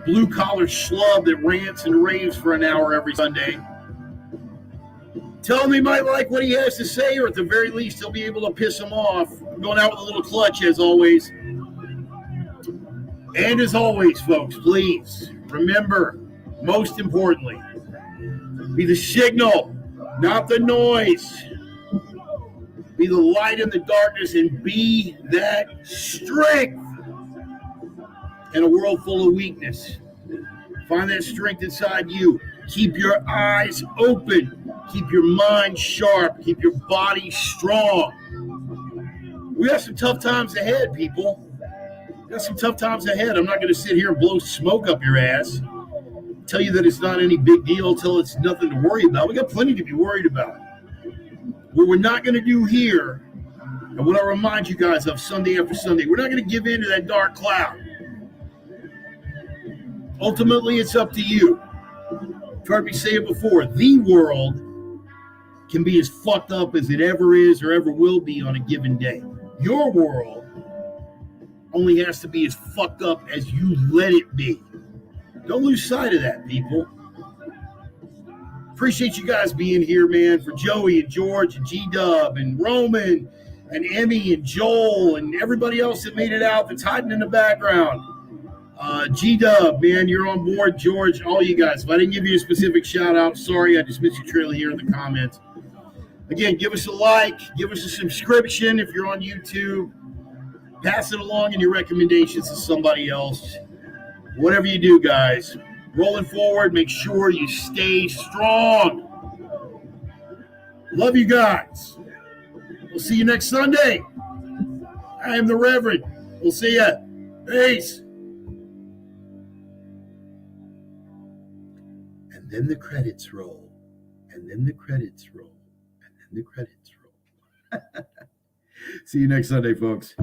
blue-collar schlub that rants and raves for an hour every Sunday. Tell him he might like what he has to say, or at the very least, he'll be able to piss him off. I'm going out with a little clutch, as always. And as always, folks, please remember, most importantly, be the signal, not the noise. Be the light in the darkness and be that strength in a world full of weakness. Find that strength inside you. Keep your eyes open. Keep your mind sharp. Keep your body strong. We have some tough times ahead, people. We got some tough times ahead. I'm not going to sit here and blow smoke up your ass. Tell you that it's not any big deal till it's nothing to worry about. We got plenty to be worried about. What we're not going to do here, and what I remind you guys of Sunday after Sunday, we're not going to give in to that dark cloud. Ultimately, it's up to you. You've heard me say it before. The world can be as fucked up as it ever is or ever will be on a given day. Your world only has to be as fucked up as you let it be. Don't lose sight of that, people. Appreciate you guys being here, man. For Joey and George and G-Dub and Roman and Emmy and Joel and everybody else that made it out that's hiding in the background. G-Dub, man, you're on board. George, all you guys. If I didn't give you a specific shout out, sorry. I just missed your trailer here in the comments. Again, give us a like. Give us a subscription if you're on YouTube. Pass it along in your recommendations to somebody else. Whatever you do, guys. Rolling forward, make sure you stay strong. Love you guys. We'll see you next Sunday. I am the Reverend. We'll see ya. Peace. And then the credits roll. And then the credits roll. And then the credits roll. See you next Sunday, folks.